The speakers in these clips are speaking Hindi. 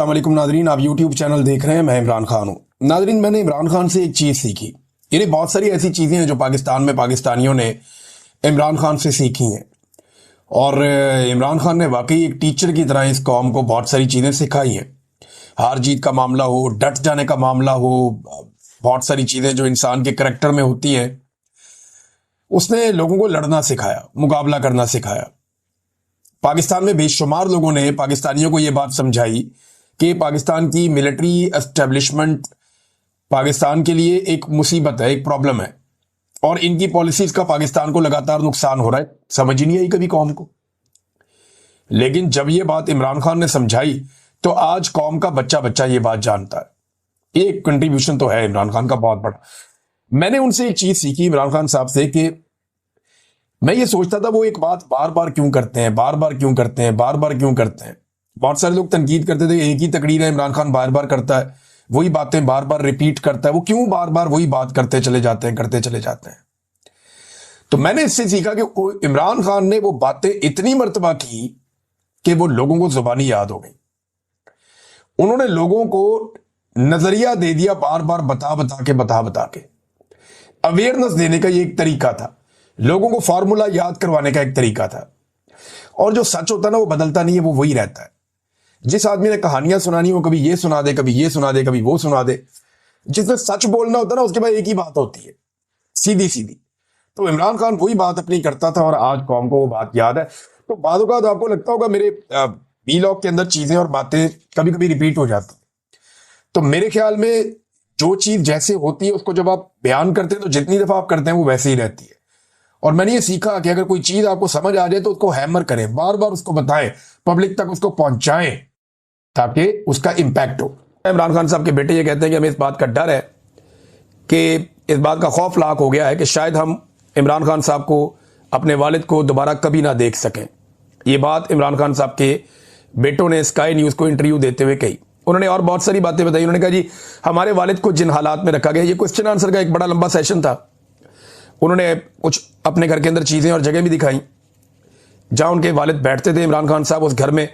अस्सलामुअलैकुम नादरीन, आप यूट्यूब चैनल देख रहे हैं। मैं इमरान खान हूँ। नादरीन, मैंने इमरान खान से एक चीज़ सीखी। यानी बहुत सारी ऐसी चीज़ें हैं जो पाकिस्तान में पाकिस्तानियों ने इमरान खान से सीखी हैं। और इमरान खान ने वाकई एक टीचर की तरह इस कौम को बहुत सारी चीज़ें सिखाई हैं। हार जीत का मामला हो, डट जाने का मामला हो, बहुत सारी चीज़ें जो इंसान के करैक्टर में होती हैं, उसने लोगों को लड़ना सिखाया, मुकाबला करना सिखाया। पाकिस्तान में बेशुमार लोगों ने पाकिस्तानियों को यह बात समझाई कि पाकिस्तान की मिलिट्री एस्टेब्लिशमेंट पाकिस्तान के लिए एक मुसीबत है, एक प्रॉब्लम है, और इनकी पॉलिसीज का पाकिस्तान को लगातार नुकसान हो रहा है। समझ ही नहीं आई कभी कौम को। लेकिन जब ये बात इमरान खान ने समझाई तो आज कौम का बच्चा बच्चा ये बात जानता है। एक कंट्रीब्यूशन तो है इमरान खान का बहुत बड़ा। मैंने उनसे एक चीज सीखी इमरान खान साहब से कि मैं ये सोचता था वो एक बात बार बार क्यों करते हैं, बार बार क्यों करते हैं, बार बार क्यों करते हैं। बहुत सारे लोग तनकीद करते थे, एक ही तकरीर है, इमरान खान बार बार करता है, वही बातें बार बार रिपीट करता है, वो क्यों बार बार वही बात करते चले जाते हैं, करते चले जाते हैं। तो मैंने इससे सीखा कि इमरान खान ने वो बातें इतनी मर्तबा की कि वो लोगों को जुबानी याद हो गई। उन्होंने लोगों को नजरिया दे दिया, बार बार बता के अवेयरनेस देने का ये एक तरीका था, लोगों को फॉर्मूला याद करवाने का एक तरीका था। और जो सच होता है ना, वो बदलता नहीं है, वो वही रहता है। जिस आदमी ने कहानियां सुनानी हो, कभी ये सुना दे, कभी ये सुना दे, कभी वो सुना दे। जिसने सच बोलना होता है ना, उसके बाद एक ही बात होती है, सीधी सीधी। तो इमरान खान वही बात अपनी करता था और आज कौम को वो बात याद है। तो बाद का आपको लगता होगा मेरे वीलॉग के अंदर चीजें और बातें कभी कभी रिपीट हो जाती। तो मेरे ख्याल में जो चीज जैसे होती है उसको जब आप बयान करते हैं तो जितनी दफा आप करते हैं वो वैसे ही रहती है। और मैंने ये सीखा कि अगर कोई चीज आपको समझ आ जाए तो उसको हैमर करें, बार बार उसको बताएं, पब्लिक तक उसको पहुंचाएं ताकि उसका इंपैक्ट हो। इमरान खान साहब के बेटे ये कहते हैं कि हमें इस बात का डर है कि इस बात का खौफ लाक हो गया है कि शायद हम इमरान खान साहब को, अपने वालिद को दोबारा कभी ना देख सकें। ये बात इमरान खान साहब के बेटों ने स्काई न्यूज को इंटरव्यू देते हुए कही। उन्होंने और बहुत सारी बातें बताई। उन्होंने कहा जी हमारे वालिद को जिन हालात में रखा गया, ये क्वेश्चन आंसर का एक बड़ा लंबा सेशन था। उन्होंने कुछ अपने घर के अंदर चीजें और जगह भी दिखाई जहां उनके वालिद बैठते थे इमरान खान साहब, उस घर में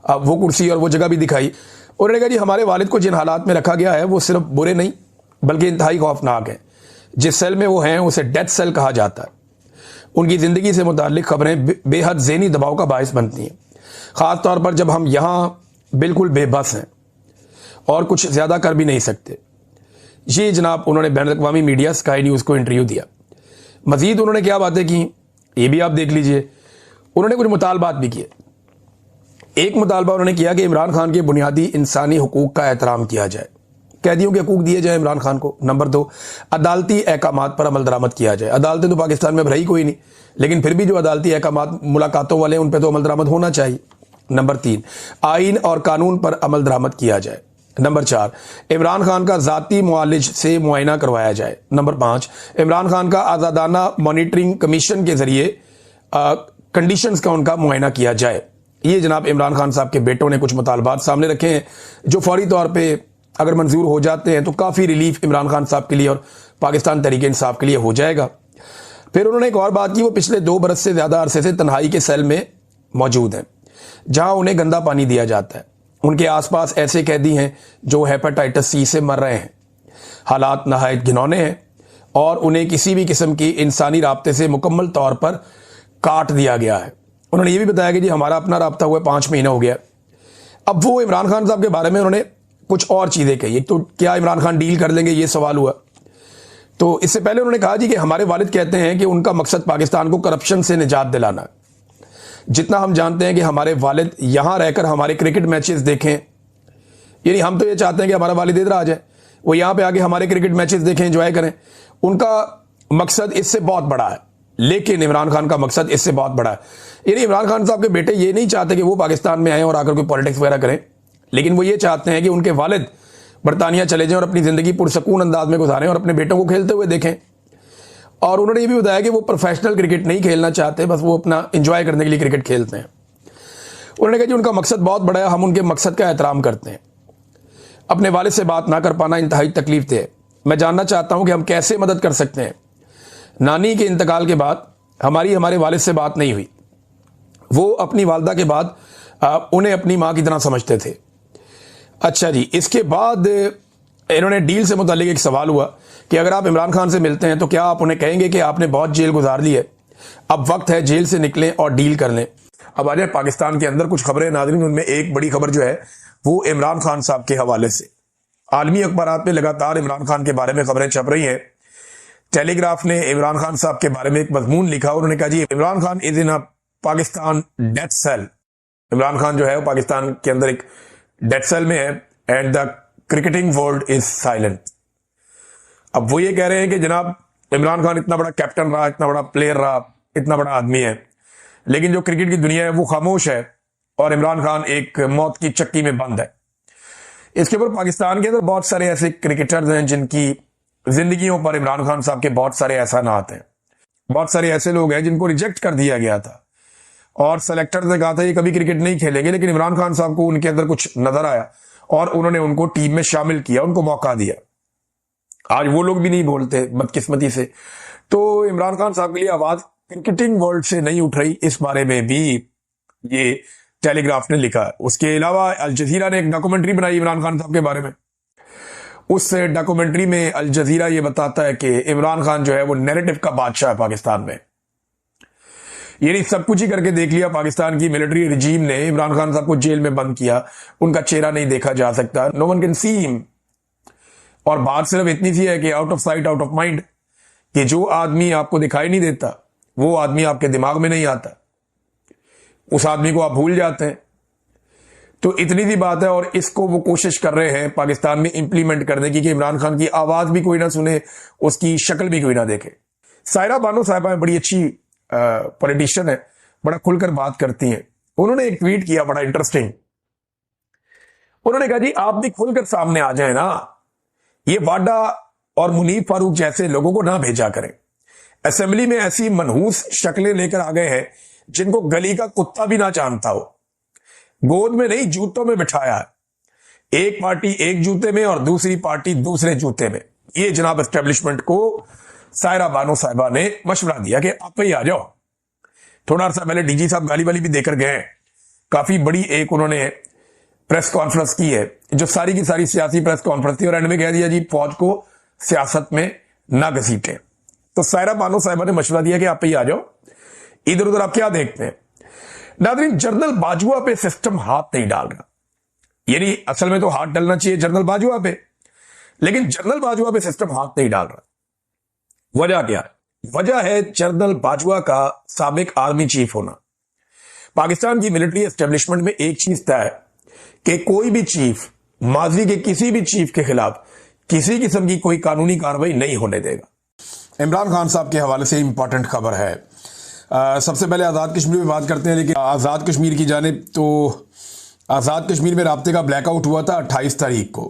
वो कुर्सी और वो जगह भी दिखाई। उन्होंने कहा जी हमारे वालिद को जिन हालात में रखा गया है वो सिर्फ बुरे नहीं बल्कि इंतहाई खौफनाक है। जिस सेल में वो हैं उसे डेथ सेल कहा जाता है। उनकी जिंदगी से मुताल्लिक खबरें बेहद ज़हनी दबाव का बायस बनती हैं, ख़ास तौर पर जब हम यहाँ बिल्कुल बेबस हैं और कुछ ज़्यादा कर भी नहीं सकते। ये जनाब उन्होंने बैनुल-अक़वामी मीडिया स्काई न्यूज़ को इंटरव्यू दिया। मजीद उन्होंने क्या बातें की ये भी आप देख लीजिए। उन्होंने कुछ मुतालबात भी किए। एक मुतालबा उन्होंने किया कि इमरान खान के बुनियादी इंसानी हुकूक का एहतराम किया जाए, कैदियों के हकूक दिए जाए इमरान खान को। नंबर 2, अदालती अहकामात पर अमल दरामद किया जाए। अदालतें तो पाकिस्तान में अब रही कोई नहीं, लेकिन फिर भी जो अदालती अहकामात मुलाकातों वाले उन पर तो अमल दरामद होना चाहिए। नंबर 3, आइन और कानून पर अमल दरामद किया जाए। नंबर 4, इमरान खान का ज़ाती मुआलिज से मुआयना करवाया जाए। नंबर 5, इमरान खान का आज़ादाना मॉनिटरिंग कमीशन के जरिए कंडीशंस का उनका मुआयना किया जाए। ये जनाब इमरान खान साहब के बेटों ने कुछ मुतालबात सामने रखे हैं जो फौरी तौर पर अगर मंजूर हो जाते हैं तो काफ़ी रिलीफ इमरान खान साहब के लिए और पाकिस्तान तहरीक इंसाफ के लिए हो जाएगा। फिर उन्होंने एक और बात की, वो पिछले 2 बरस से ज़्यादा अरसे से तन्हाई के सेल में मौजूद हैं जहां उन्हें गंदा पानी दिया जाता है। उनके आसपास ऐसे कैदी हैं जो हेपेटाइटिस सी से मर रहे हैं। हालात नहायत घिनौने हैं और उन्हें किसी भी किस्म की इंसानी राब्ते से मुकम्मल तौर पर काट दिया गया है। उन्होंने ये भी बताया कि जी हमारा अपना राब्ता हुआ 5 महीना हो गया। अब वो इमरान खान साहब के बारे में उन्होंने कुछ और चीज़ें कही। एक तो क्या इमरान खान डील कर लेंगे, ये सवाल हुआ। तो इससे पहले उन्होंने कहा जी कि हमारे वालिद कहते हैं कि उनका मकसद पाकिस्तान को करप्शन से निजात दिलाना है। जितना हम जानते हैं कि हमारे वालिद यहाँ रहकर हमारे क्रिकेट मैचेस देखें, यानी हम तो ये चाहते हैं कि हमारा वालिद इधर आ जाए, वो यहाँ पे आके हमारे क्रिकेट मैचेस देखें, एंजॉय करें। उनका मकसद इससे बहुत बड़ा है, लेकिन इमरान खान का मकसद इससे बहुत बड़ा है। यानी इमरान खान साहब के बेटे ये नहीं चाहते कि वो पाकिस्तान में आए और आकर कोई पॉलिटिक्स वगैरह करें, लेकिन वो ये चाहते हैं कि उनके वालिद बरतानिया चले जाएं और अपनी ज़िंदगी पुरसकून अंदाज में गुजारें और अपने बेटों को खेलते हुए देखें। और उन्होंने ये भी बताया कि वो प्रोफेशनल क्रिकेट नहीं खेलना चाहते, बस वो अपना एंजॉय करने के लिए क्रिकेट खेलते हैं। उन्होंने कहा कि उनका मकसद बहुत बड़ा है, हम उनके मकसद का एहतराम करते हैं। अपने वालिद से बात ना कर पाना इंतहाई तकलीफ दे है। मैं जानना चाहता हूँ कि हम कैसे मदद कर सकते हैं। नानी के इंतकाल के बाद हमारे वालिद से बात नहीं हुई। वो अपनी वालदा के बाद उन्हें अपनी माँ की तरह समझते थे। अच्छा जी, इसके बाद इन्होंने डील से मुतालिक एक सवाल हुआ कि अगर आप इमरान खान से मिलते हैं तो क्या आप उन्हें कहेंगे कि आपने बहुत जेल गुजार ली है, अब वक्त है जेल से निकलें और डील कर लें। अब आ जाए पाकिस्तान के अंदर कुछ खबरें नाज़रीन, उनमें एक बड़ी खबर जो है वो इमरान खान साहब के हवाले से आलमी अखबारात में लगातार इमरान खान के बारे में खबरें छप रही हैं। टेलीग्राफ ने इमरान खान साहब के बारे में एक मजमून लिखा, उन्होंने कहा जी Imran Khan is in a Pakistan death cell. Imran Khan जो है वो पाकिस्तान के अंदर एक डेथ सेल में है and the cricketing world is silent. अब वो ये कह रहे हैं कि जनाब इमरान खान इतना बड़ा कैप्टन रहा, इतना बड़ा प्लेयर रहा, इतना बड़ा आदमी है, लेकिन जो क्रिकेट की दुनिया है वो खामोश है और इमरान खान एक मौत की चक्की में बंद है। इसके ऊपर पाकिस्तान के अंदर बहुत सारे ऐसे क्रिकेटर्स हैं जिनकी जिंदगियों पर इमरान खान साहब के बहुत सारे एहसानात हैं। बहुत सारे ऐसे लोग हैं जिनको रिजेक्ट कर दिया गया था और सेलेक्टर्स ने कहा था ये कभी क्रिकेट नहीं खेलेंगे, लेकिन इमरान खान साहब को उनके अंदर कुछ नजर आया और उन्होंने उनको टीम में शामिल किया, उनको मौका दिया। आज वो लोग भी नहीं बोलते बदकिस्मती से। तो इमरान खान साहब के लिए आवाज क्रिकेटिंग वर्ल्ड से नहीं उठ रही, इस बारे में भी ये टेलीग्राफ ने लिखा। उसके अलावा अल जजीरा ने एक डॉक्यूमेंट्री बनाई इमरान खान साहब के बारे में। उस डॉक्यूमेंट्री में अल जजीरा ये बताता है कि इमरान खान जो है वो नैरेटिव का बादशाह है पाकिस्तान में। यानी सब कुछ ही करके देख लिया, पाकिस्तान की मिलिट्री रिजीम ने इमरान खान साहब को जेल में बंद किया, उनका चेहरा नहीं देखा जा सकता, no one can see him. और बात सिर्फ इतनी सी है कि out of sight out of mind, कि जो आदमी आपको दिखाई नहीं देता वो आदमी आपके दिमाग में नहीं आता, उस आदमी को आप भूल जाते हैं। तो इतनी सी बात है और इसको वो कोशिश कर रहे हैं पाकिस्तान में इंप्लीमेंट करने की कि इमरान खान की आवाज भी कोई ना सुने, उसकी शक्ल भी कोई ना देखे। सायरा बानो साहिबा बड़ी अच्छी पॉलिटिशियन है, बड़ा खुलकर बात करती हैं। उन्होंने एक ट्वीट किया बड़ा इंटरेस्टिंग। उन्होंने कहा जी आप भी खुलकर सामने आ जाए ना, ये वाडा और मुनीफ फारूक जैसे लोगों को ना भेजा करें। असेंबली में ऐसी मनहूस शक्लें लेकर आ गए हैं जिनको गली का कुत्ता भी ना जानता हो, गोद में नहीं जूतों में बिठाया है। एक पार्टी एक जूते में और दूसरी पार्टी दूसरे जूते में। ये जनाब एस्टेब्लिशमेंट को सायरा बानो साहिबा ने मशवरा दिया कि आप ही आ जाओ। थोड़ा अर्सा पहले डीजी साहब गाली वाली भी देकर गए हैं, काफी बड़ी एक उन्होंने प्रेस कॉन्फ्रेंस की है जो सारी की सारी सियासी प्रेस कॉन्फ्रेंस थी और एंड में कह दिया जी फौज को सियासत में ना घसीटें। तो सायरा बानो साहिबा ने मशवरा दिया कि आप ही आ जाओ, इधर उधर आप क्या देखते हैं। नाज़रीन, जनरल बाजवा पे सिस्टम हाथ नहीं डाल रहा, यानी असल में तो हाथ डालना चाहिए जनरल बाजवा पे, लेकिन जनरल बाजवा पे सिस्टम हाथ नहीं डाल रहा। वजह क्या है? वजह है जनरल बाजवा का साबिक आर्मी चीफ होना। पाकिस्तान की मिलिट्री एस्टेब्लिशमेंट में एक चीज तय है कि कोई भी चीफ माजी के किसी भी चीफ के खिलाफ किसी किस्म की कोई कानूनी कार्रवाई नहीं होने देगा। इमरान खान साहब के हवाले से इंपॉर्टेंट खबर है। सबसे पहले आज़ाद कश्मीर में बात करते हैं, लेकिन आज़ाद कश्मीर की जानिब तो आज़ाद कश्मीर में राब्ते का ब्लैकआउट हुआ था 28 तारीख को।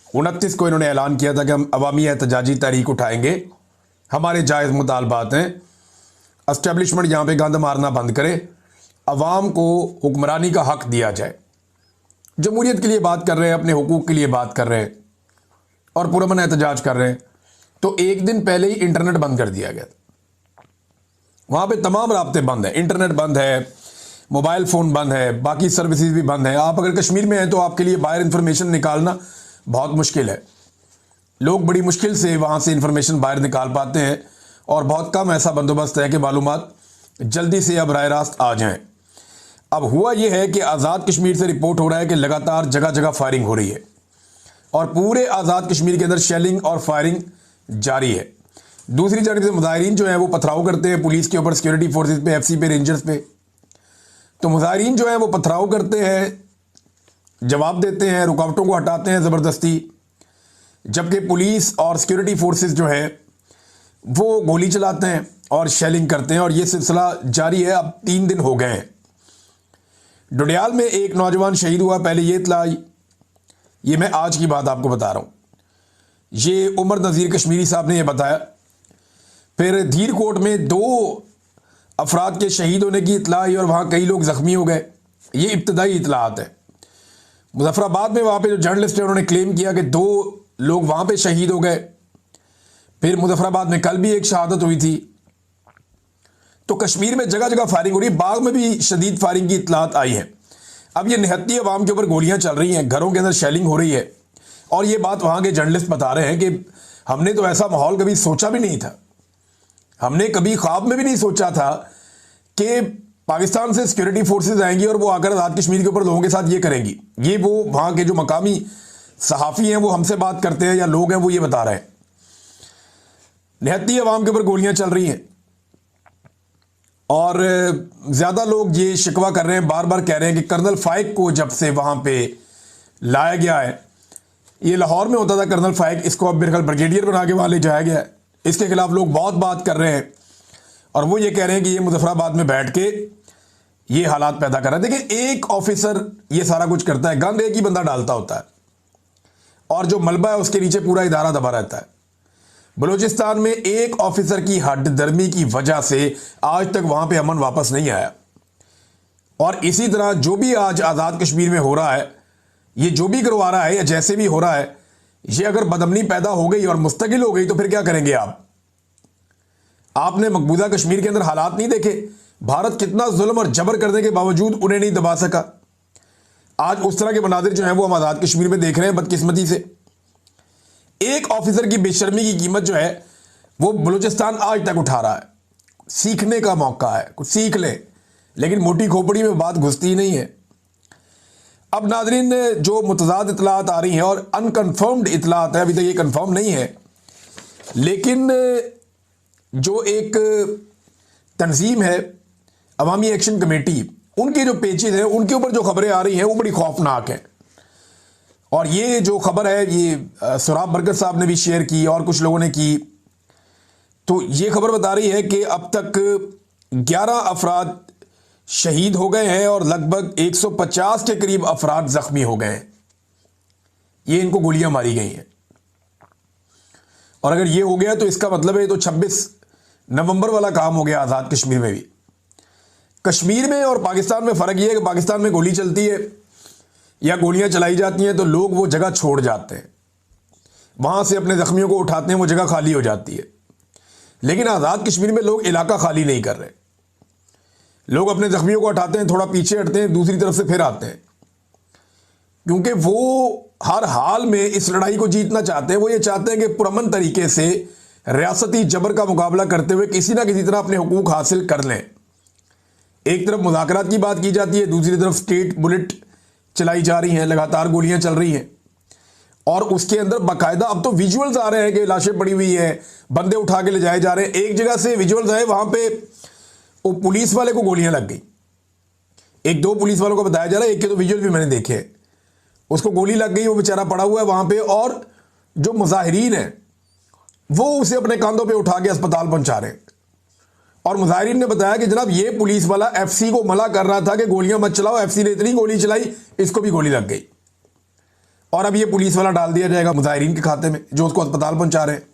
29 को इन्होंने ऐलान किया था कि हम अवामी एहतजाजी तारीख उठाएंगे, हमारे जायज़ मुतालबात हैं, एस्टेब्लिशमेंट यहाँ पे गंद मारना बंद करे, अवाम को हुक्मरानी का हक दिया जाए। जमहूरियत के लिए बात कर रहे हैं, अपने हुकूक के लिए बात कर रहे हैं और पुरअमन एहतजाज कर रहे हैं। तो एक दिन पहले ही इंटरनेट बंद कर दिया गया था, वहाँ पे तमाम राब्ते बंद है, इंटरनेट बंद है, मोबाइल फ़ोन बंद है, बाकी सर्विसेज भी बंद है। आप अगर कश्मीर में हैं तो आपके लिए बाहर इंफॉर्मेशन निकालना बहुत मुश्किल है। लोग बड़ी मुश्किल से वहाँ से इंफॉर्मेशन बाहर निकाल पाते हैं और बहुत कम ऐसा बंदोबस्त है कि मालूमात जल्दी से अब राय रास्त आ जाएं। अब हुआ यह है कि आज़ाद कश्मीर से रिपोर्ट हो रहा है कि लगातार जगह जगह फायरिंग हो रही है और पूरे आज़ाद कश्मीर के अंदर शेलिंग और फायरिंग जारी है। दूसरी जानिब से मुजाहिरीन जो है वो पथराव करते हैं पुलिस के ऊपर, सिक्योरिटी फोर्सेस पे, एफसी पे, रेंजर्स पे। तो मुजाहिरीन जो है वो पथराव करते हैं, जवाब देते हैं, रुकावटों को हटाते हैं ज़बरदस्ती, जबकि पुलिस और सिक्योरिटी फोर्सेस जो है वो गोली चलाते हैं और शेलिंग करते हैं। और ये सिलसिला जारी है, अब 3 दिन हो गए हैं। डोडियाल में एक नौजवान शहीद हुआ, पहले ये इत्तला आई, ये मैं आज की बात आपको बता रहा हूँ, ये उमर नज़ीर कश्मीरी साहब ने ये बताया। फिर धीरकोट में 2 अफराद के शहीद होने की इत्तला आई और वहाँ कई लोग ज़ख्मी हो गए, ये इब्तदाई इत्तलात है। मुजफ्फराबाद में वहाँ पे जो जर्नलिस्ट है उन्होंने क्लेम किया कि 2 लोग वहाँ पे शहीद हो गए। फिर मुजफ्फराबाद में कल भी एक शहादत हुई थी। तो कश्मीर में जगह जगह फायरिंग हो रही है, बाग में भी शदीद फायरिंग की इत्तलात आई है। अब ये निहत्ती अवाम के ऊपर गोलियां चल रही हैं, घरों के अंदर शेलिंग हो रही है, और ये बात वहां के जर्नलिस्ट बता रहे हैं कि हमने तो ऐसा माहौल कभी सोचा भी नहीं था, हमने कभी ख्वाब में भी नहीं सोचा था कि पाकिस्तान से सिक्योरिटी फोर्सेस आएंगी और वो आकर आज़ाद कश्मीर के ऊपर लोगों के साथ ये करेंगी। ये वो वहां के जो मकामी सहाफ़ी हैं वो हमसे बात करते हैं या लोग हैं वो ये बता रहे हैं। निहत्ती अवाम के ऊपर गोलियां चल रही हैं और ज़्यादा लोग ये शिकवा कर रहे हैं, बार बार कह रहे हैं कि कर्नल फाइक को जब से वहां पे लाया गया है, ये लाहौर में होता था कर्नल फाइक, इसको अब मेरे ख्याल ब्रिगेडियर बना के वहां ले जाया गया है। इसके खिलाफ लोग बहुत बात कर रहे हैं और वो ये कह रहे हैं कि ये मुजफ्फराबाद में बैठ के ये हालात पैदा कर रहा है। देखिए, एक ऑफिसर ये सारा कुछ करता है, गंद एक ही बंदा डालता होता है और जो मलबा है उसके नीचे पूरा इदारा दबा रहता है। बलूचिस्तान में एक ऑफिसर की हड्ड दर्मी की वजह से आज तक वहां पे अमन वापस नहीं आया। और इसी तरह जो भी आज आज़ाद कश्मीर में हो रहा है, ये जो भी करवा रहा है या जैसे भी हो रहा है, ये अगर बदअमनी पैदा हो गई और मुस्तकिल हो गई तो फिर क्या करेंगे आप? आपने मकबूजा कश्मीर के अंदर हालात नहीं देखे? भारत कितना जुल्म और जबर करने के बावजूद उन्हें नहीं दबा सका। आज उस तरह के मनाजिर जो है वो हम आज़ाद कश्मीर में देख रहे हैं बदकिस्मती से। एक ऑफिसर की बेशर्मी की कीमत जो है वो बलूचिस्तान आज तक उठा रहा है। सीखने का मौका है, कुछ सीख ले, लेकिन मोटी खोपड़ी में बात घुसती ही नहीं है। अब नाजरीन, जो मुतज़ाद इतलात आ रही हैं और अनकन्फर्म्ड इतलात है, अभी तक ये कन्फर्म नहीं है, लेकिन जो एक तंजीम है अवामी एक्शन कमेटी, उनके जो पेजेस हैं उनके ऊपर जो खबरें आ रही हैं वो बड़ी खौफनाक हैं। और ये जो खबर है ये सुराब बरकत साहब ने भी शेयर की और कुछ लोगों ने की। तो ये खबर बता रही है कि अब तक 11 अफराद शहीद हो गए हैं और लगभग 150 के करीब अफराद जख्मी हो गए हैं। ये इनको गोलियां मारी गई हैं। और अगर ये हो गया तो इसका मतलब है तो 26 नवंबर वाला काम हो गया आज़ाद कश्मीर में भी। कश्मीर में और पाकिस्तान में फ़र्क ये है कि पाकिस्तान में गोली चलती है या गोलियां चलाई जाती हैं तो लोग वो जगह छोड़ जाते हैं, वहां से अपने जख्मियों को उठाते हैं, वो जगह खाली हो जाती है। लेकिन आज़ाद कश्मीर में लोग इलाका खाली नहीं कर रहे, लोग अपने जख्मियों को हटाते हैं, थोड़ा पीछे हटते हैं, दूसरी तरफ से फिर आते हैं, क्योंकि वो हर हाल में इस लड़ाई को जीतना चाहते हैं। वो ये चाहते हैं कि पुरअमन तरीके से रियासती जबर का मुकाबला करते हुए किसी ना किसी तरह अपने हुकूक हासिल कर लें। एक तरफ मुज़ाकरात की बात की जाती है, दूसरी तरफ स्टेट बुलेट चलाई जा रही हैं, लगातार गोलियां चल रही हैं। और उसके अंदर बाकायदा अब तो विजुअल्स आ रहे हैं कि लाशें पड़ी हुई हैं, बंदे उठा के ले जाए जा रहे हैं। एक जगह से विजुअल्स आए, वहां पे वो पुलिस वाले को गोलियां लग गई। एक दो पुलिस वालों को बताया जा रहा है, एक के तो विजुअल भी मैंने देखे हैं, उसको गोली लग गई, वो बेचारा पड़ा हुआ है वहां पे। और जो मुजाहिरीन है वो उसे अपने कंधों पे उठा के अस्पताल पहुंचा रहे हैं। और मुजाहिरीन ने बताया कि जनाब ये पुलिस वाला एफसी को मना कर रहा था कि गोलियां मत चलाओ, एफसी ने इतनी गोली चलाई इसको भी गोली लग गई। और अब ये पुलिस वाला डाल दिया जाएगा मुजाहिरीन के खाते में जो उसको अस्पताल पहुंचा रहे हैं।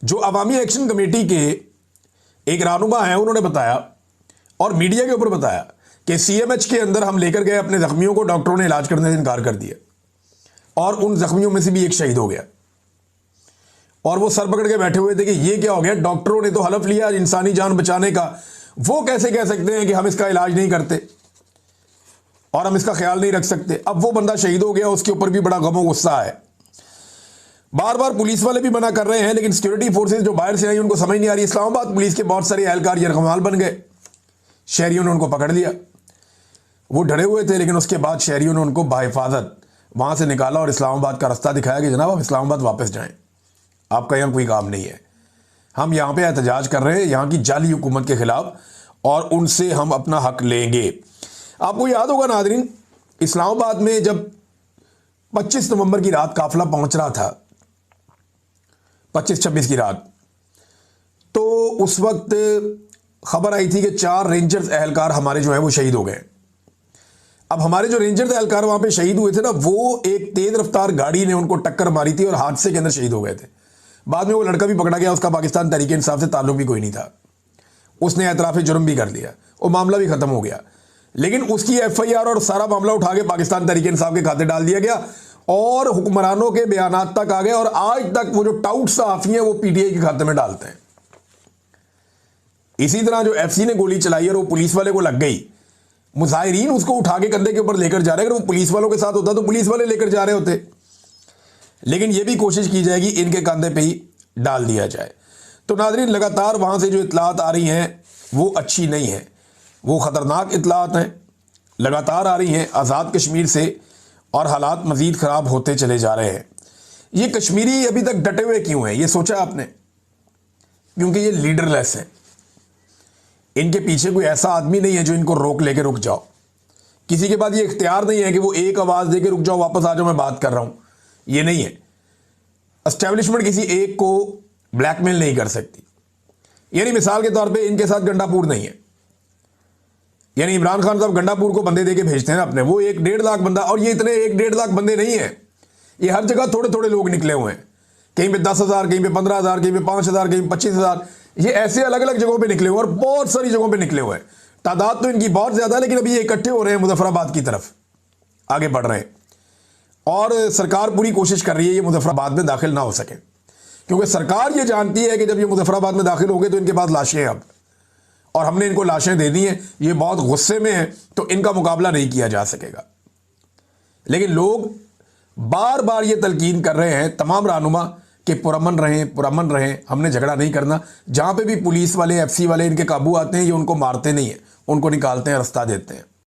जो अवामी एक्शन कमेटी के एक रहनुमा है उन्होंने बताया और मीडिया के ऊपर बताया कि सीएमएच के अंदर हम लेकर गए अपने जख्मियों को, डॉक्टरों ने इलाज करने से इनकार कर दिया और उन जख्मियों में से भी एक शहीद हो गया। और वो सर पकड़ के बैठे हुए थे कि ये क्या हो गया, डॉक्टरों ने तो हलफ लिया इंसानी जान बचाने का, वो कैसे कह सकते हैं कि हम इसका इलाज नहीं करते और हम इसका ख्याल नहीं रख सकते। अब वो बंदा शहीद हो गया, उसके ऊपर भी बड़ा गमो गुस्सा है। बार बार पुलिस वाले भी मना कर रहे हैं, लेकिन सिक्योरिटी फोर्सेज जो बाहर से आई उनको समझ नहीं आ रही। इस्लामाबाद पुलिस के बहुत सारे एहलकार यरगमाल बन गए, शहरियों ने उनको पकड़ लिया। वो डरे हुए थे, लेकिन उसके बाद शहरियों ने उनको बाहिफाजत वहां से निकाला और इस्लामाबाद का रास्ता दिखाया कि जनाब आप इस्लामाबाद वापस जाएं, आपका यहाँ कोई काम नहीं है, हम यहाँ पे एहतजाज कर रहे हैं यहाँ की जाली हुकूमत के खिलाफ और उनसे हम अपना हक लेंगे। आपको याद होगा नादरीन, इस्लामाबाद में जब 25 नवंबर की रात काफिला पहुंच रहा था, 25-26 की रात, तो उस वक्त खबर आई थी कि 4 रेंजर्स एहलकार हमारे जो है वो शहीद हो गए। अब हमारे जो रेंजर्स एहलकार वहां पे शहीद हुए थे ना, वो एक तेज रफ्तार गाड़ी ने उनको टक्कर मारी थी और हादसे के अंदर शहीद हो गए थे। बाद में वो लड़का भी पकड़ा गया, उसका पाकिस्तान तहरीक इंसाफ से ताल्लुक भी कोई नहीं था, उसने एतराफ़ जुर्म भी कर लिया, वो मामला भी खत्म हो गया। लेकिन उसकी एफआईआर और सारा मामला उठा के पाकिस्तान तहरीक इंसाफ के खाते डाल दिया गया और हुक्मरानों के बयानात तक आ गए और आज तक वो जो टाउट सहाफ़ी हैं वो पीटीआई के खाते में डालते हैं। इसी तरह जो एफसी ने गोली चलाई और वो पुलिस वाले को लग गई, मुजाहिरीन उसको उठा के कंधे के ऊपर लेकर जा रहे हैं। अगर वो पुलिस वालों के साथ होता तो पुलिस वाले लेकर जा रहे होते, लेकिन ये भी कोशिश की जाएगी इनके कंधे पे ही डाल दिया जाए। तो नाज़रीन, लगातार वहाँ से जो इतलात आ रही हैं वो अच्छी नहीं है, वो ख़तरनाक इतलात हैं, लगातार आ रही हैं आज़ाद कश्मीर से, और हालात मज़ीद ख़राब होते चले जा रहे हैं। ये कश्मीरी अभी तक डटे हुए क्यों हैं, ये सोचा आपने? क्योंकि ये लीडरलेस हैं। इनके पीछे कोई ऐसा आदमी नहीं है जो इनको रोक लेके रुक जाओ। किसी के पास ये इख्तियार नहीं है कि वो एक आवाज़ दे के रुक जाओ, वापस आ जाओ, मैं बात कर रहा हूँ। ये नहीं है। एस्टेब्लिशमेंट किसी एक को ब्लैकमेल नहीं कर सकती। यानी मिसाल के तौर पे इनके साथ गंडापुर नहीं है, यानी इमरान खान साहब गंडापुर को बंदे देके भेजते हैं ना अपने, वो 1-1.5 लाख बंदा, और ये इतने 1-1.5 लाख बंदे नहीं है, ये हर जगह थोड़े थोड़े लोग निकले हुए हैं। कहीं पे 10,000, कहीं पे 15,000, कहीं पे 5,000, कहीं पे 25,000, ये ऐसे अलग अलग जगहों पे निकले हुए हैं, और बहुत सारी जगहों पे निकले हुए हैं। तादाद तो इनकी बहुत ज्यादा है, लेकिन अभी ये इकट्ठे हो रहे हैं, मुजफ्फराबाद की तरफ आगे बढ़ रहे हैं, और सरकार पूरी कोशिश कर रही है ये मुजफ्फराबाद में दाखिल ना हो सके, क्योंकि सरकार ये जानती है कि जब ये मुजफ्फराबाद में दाखिल हो गए तो इनके पास लाशें हैं अब, और हमने इनको लाशें दे दी हैं, ये बहुत गुस्से में हैं, तो इनका मुकाबला नहीं किया जा सकेगा। लेकिन लोग बार बार ये तलकीन कर रहे हैं तमाम रहनुमा कि पुरअमन रहें, पुरअमन रहें, हमने झगड़ा नहीं करना। जहां पे भी पुलिस वाले, एफसी वाले इनके काबू आते हैं, ये उनको मारते नहीं हैं, उनको निकालते हैं, रास्ता देते हैं।